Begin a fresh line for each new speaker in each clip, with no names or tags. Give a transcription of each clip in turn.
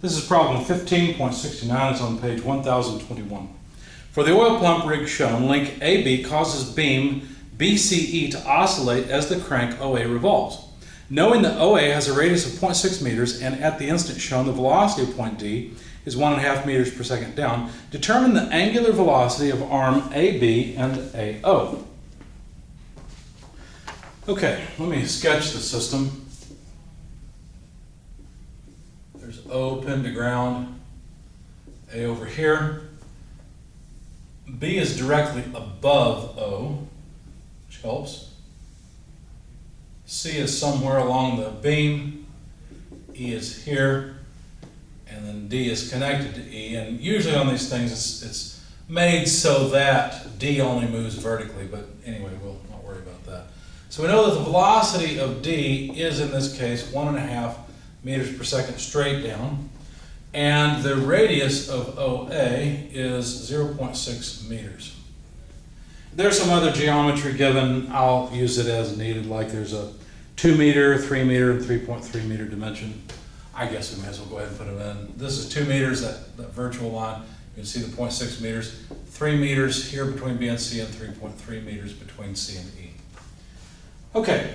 This is problem 15.69. It's on page 1021. For the oil pump rig shown, link AB causes beam BCE to oscillate as the crank OA revolves. Knowing that OA has a radius of 0.6 meters and at the instant shown the velocity of point D is 1.5 meters per second down, determine the angular velocity of arm AB and AO. Okay, let me sketch the system. There's O pinned to ground, A over here. B is directly above O, which helps. C is somewhere along the beam. E is here. And then D is connected to E. And usually on these things, it's made so that D only moves vertically. But anyway, we'll not worry about that. So we know that the velocity of D is, in this case, 1.5 meters per second straight down. And the radius of OA is 0.6 meters. There's some other geometry given. I'll use it as needed, like there's a 2 meter, 3 meter, and 3.3 meter dimension. I guess we may as well go ahead and put them in. This is 2 meters, that virtual line. You can see the 0.6 meters. 3 meters here between B and C, and 3.3 meters between C and E. Okay.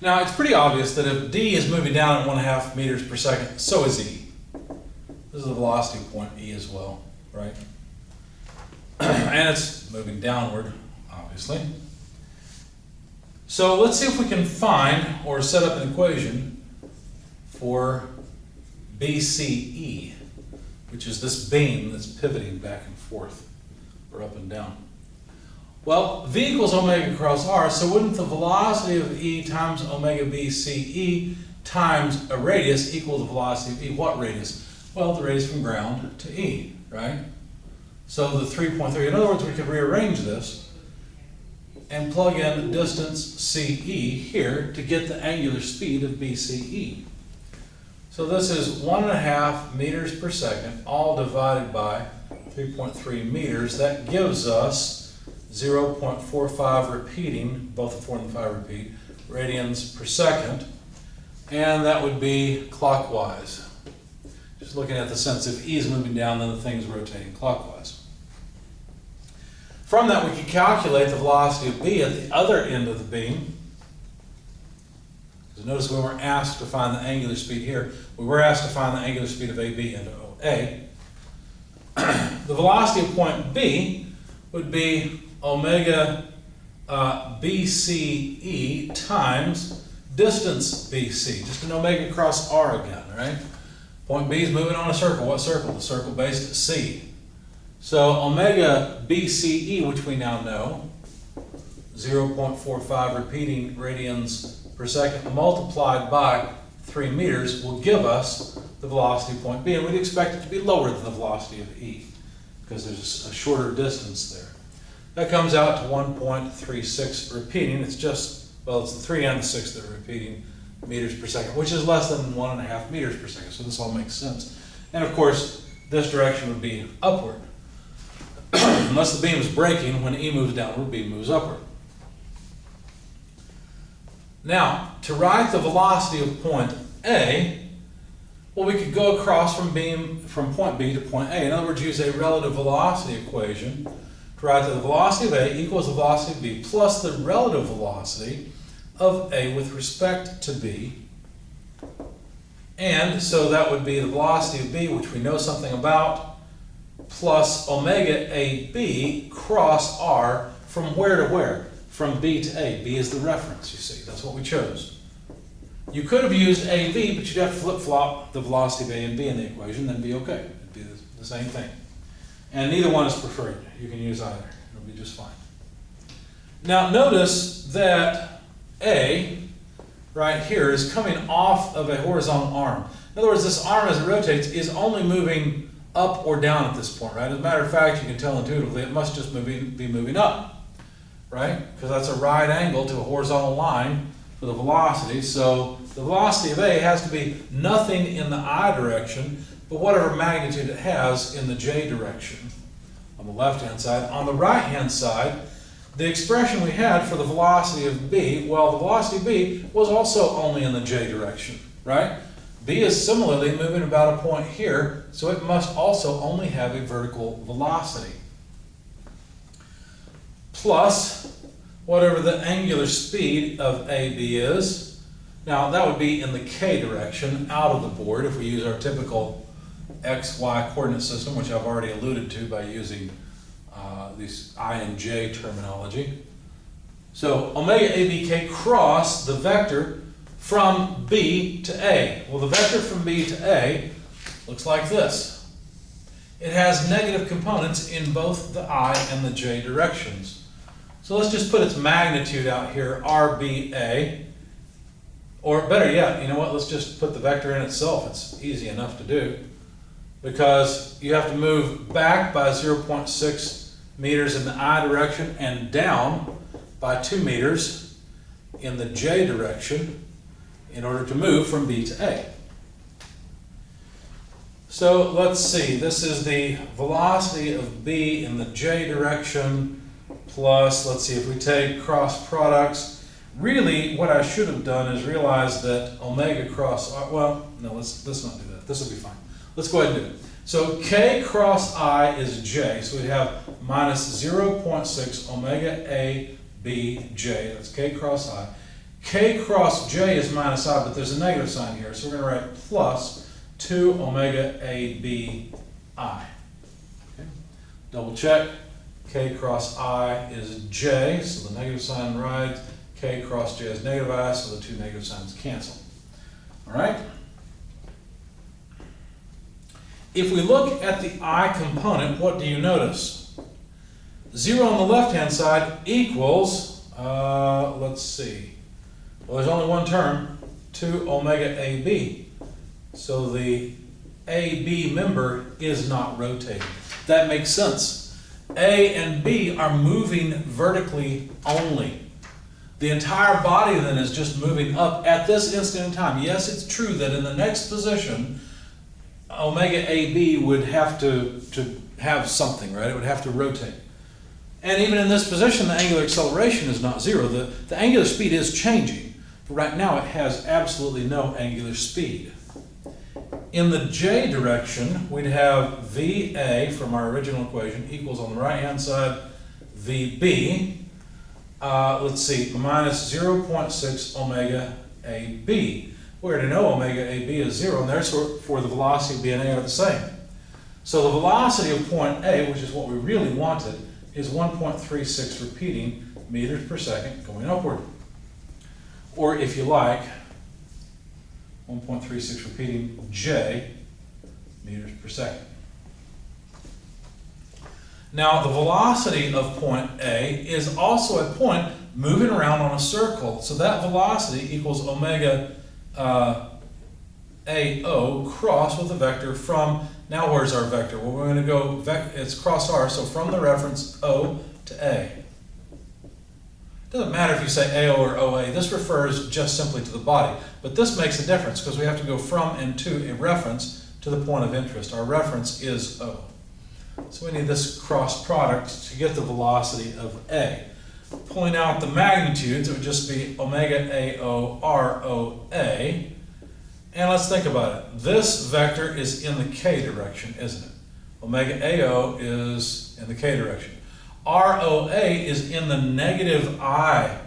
Now, it's pretty obvious that if D is moving down at 1.5 meters per second, so is E. This is the velocity point E as well, right? And it's moving downward, obviously. So let's see if we can find or set up an equation for BCE, which is this beam that's pivoting back and forth, or up and down. Well, V equals omega cross R, so wouldn't the velocity of E times omega BCE times a radius equal the velocity of E? What radius? Well, the radius from ground to E, right? So the 3.3, in other words, we could rearrange this and plug in distance CE here to get the angular speed of BCE. So this is 1.5 meters per second, all divided by 3.3 meters. That gives us 0.45 repeating, both the 4 and the 5 repeat, radians per second, and that would be clockwise. Just looking at the sense if E is moving down, then the thing is rotating clockwise. From that, we can calculate the velocity of B at the other end of the beam. Because notice we weren't asked to find the angular speed here. We were asked to find the angular speed of AB and OA. The velocity of point B would be omega BCE times distance BC. Just an omega cross R again, right? Point B is moving on a circle. What circle? The circle based at C. So omega BCE, which we now know, 0.45 repeating radians per second multiplied by 3 meters will give us the velocity of point B. And we'd expect it to be lower than the velocity of E because there's a shorter distance there. That comes out to 1.36 repeating. It's just, well, it's the 3 and the 6 that are repeating meters per second, which is less than 1.5 meters per second. So this all makes sense. And of course, this direction would be upward. Unless the beam is braking, when E moves downward, B moves upward. Now, to write the velocity of point A, well, we could go across from point B to point A. In other words, use a relative velocity equation to write that the velocity of A equals the velocity of B plus the relative velocity of A with respect to B. And so that would be the velocity of B, which we know something about, plus omega AB cross R from where to where? From B to A. B is the reference, you see. That's what we chose. You could have used AB, but you'd have to flip-flop the velocity of A and B in the equation, then be okay. It'd be the same thing. And neither one is preferred. You can use either. It'll be just fine. Now notice that A, right here, is coming off of a horizontal arm. In other words, this arm as it rotates is only moving up or down at this point, right? As a matter of fact, you can tell intuitively it must just be moving up, right? Because that's a right angle to a horizontal line for the velocity. So the velocity of A has to be nothing in the I direction, but whatever magnitude it has in the J direction on the left-hand side. On the right-hand side, the expression we had for the velocity of B, well, the velocity of B was also only in the J direction, right? B is similarly moving about a point here, so it must also only have a vertical velocity. Plus whatever the angular speed of AB is. Now that would be in the K direction, out of the board, if we use our typical X, Y coordinate system, which I've already alluded to by using these I and J terminology. So omega ABK cross the vector from B to A. Well, the vector from B to A looks like this. It has negative components in both the I and the J directions. So let's just put its magnitude out here, RBA. Or better yet, you know what, let's just put the vector in itself. It's easy enough to do, because you have to move back by 0.6 meters in the I direction and down by 2 meters in the J direction in order to move from B to A. So let's see, this is the velocity of B in the J direction plus, let's see, if we take cross products, really what I should have done is realize that omega cross, well, no, let's not do that. This will be fine. Let's go ahead and do it. So K cross I is J, so we have minus 0.6 omega A B J, that's K cross I. K cross J is minus I, but there's a negative sign here, so we're going to write plus 2 omega A B I. Okay. Double check, K cross I is J, so the negative sign rides, K cross J is negative I, so the two negative signs cancel. All right? If we look at the I component, what do you notice? 0 on the left-hand side equals, let's see, well, there's only one term, 2 omega AB. So the AB member is not rotating. That makes sense. A and B are moving vertically only. The entire body then is just moving up at this instant in time. Yes, it's true that in the next position, omega AB would have to have something, right? It would have to rotate. And even in this position, the angular acceleration is not 0. The angular speed is changing. But right now, it has absolutely no angular speed. In the J direction, we'd have VA from our original equation equals on the right-hand side VB. Let's see, minus 0.6 omega AB. We already know omega AB is 0, and therefore the velocity of B and A are the same. So the velocity of point A, which is what we really wanted, is 1.36 repeating meters per second going upward. Or if you like, 1.36 repeating J meters per second. Now the velocity of point A is also a point moving around on a circle. So that velocity equals omega AO cross with a vector from, now where's our vector? Well, we're going to go, it's cross R, so from the reference O to A. It doesn't matter if you say AO or OA, this refers just simply to the body. But this makes a difference because we have to go from and to a reference to the point of interest. Our reference is O. So we need this cross product to get the velocity of A. Pulling out the magnitudes, it would just be omega AO ROA. And let's think about it. This vector is in the K direction, isn't it? Omega AO is in the K direction. ROA is in the negative I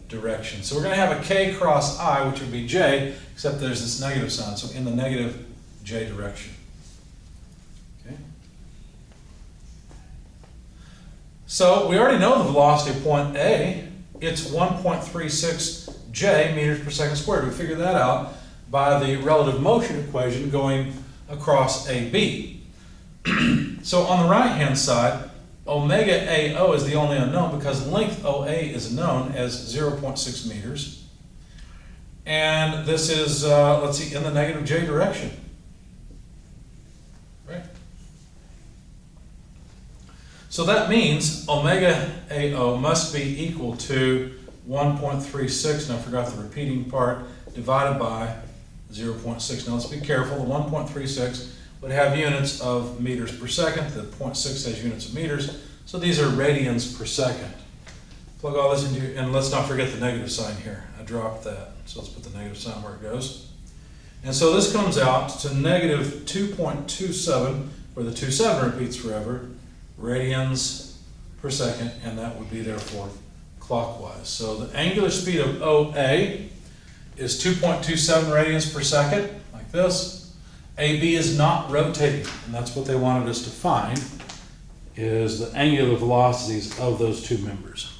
direction. So we're going to have a K cross I, which would be J, except there's this negative sign, so in the negative J direction. Okay. So we already know the velocity of point A. It's 1.36 J meters per second squared. We figured that out by the relative motion equation going across AB. So on the right-hand side, omega AO is the only unknown because length OA is known as 0.6 meters. And this is, let's see, in the negative J direction. Right? So that means omega AO must be equal to 1.36, and I forgot the repeating part, divided by 0.6. Now let's be careful. The 1.36 would have units of meters per second. The 0.6 has units of meters. So these are radians per second. Plug all this into, and let's not forget the negative sign here. I dropped that. So let's put the negative sign where it goes. And so this comes out to negative 2.27, where the 27 repeats forever, radians per second, and that would be therefore clockwise. So the angular speed of OA is 2.27 radians per second, like this. AB is not rotating, and that's what they wanted us to find, is the angular velocities of those two members.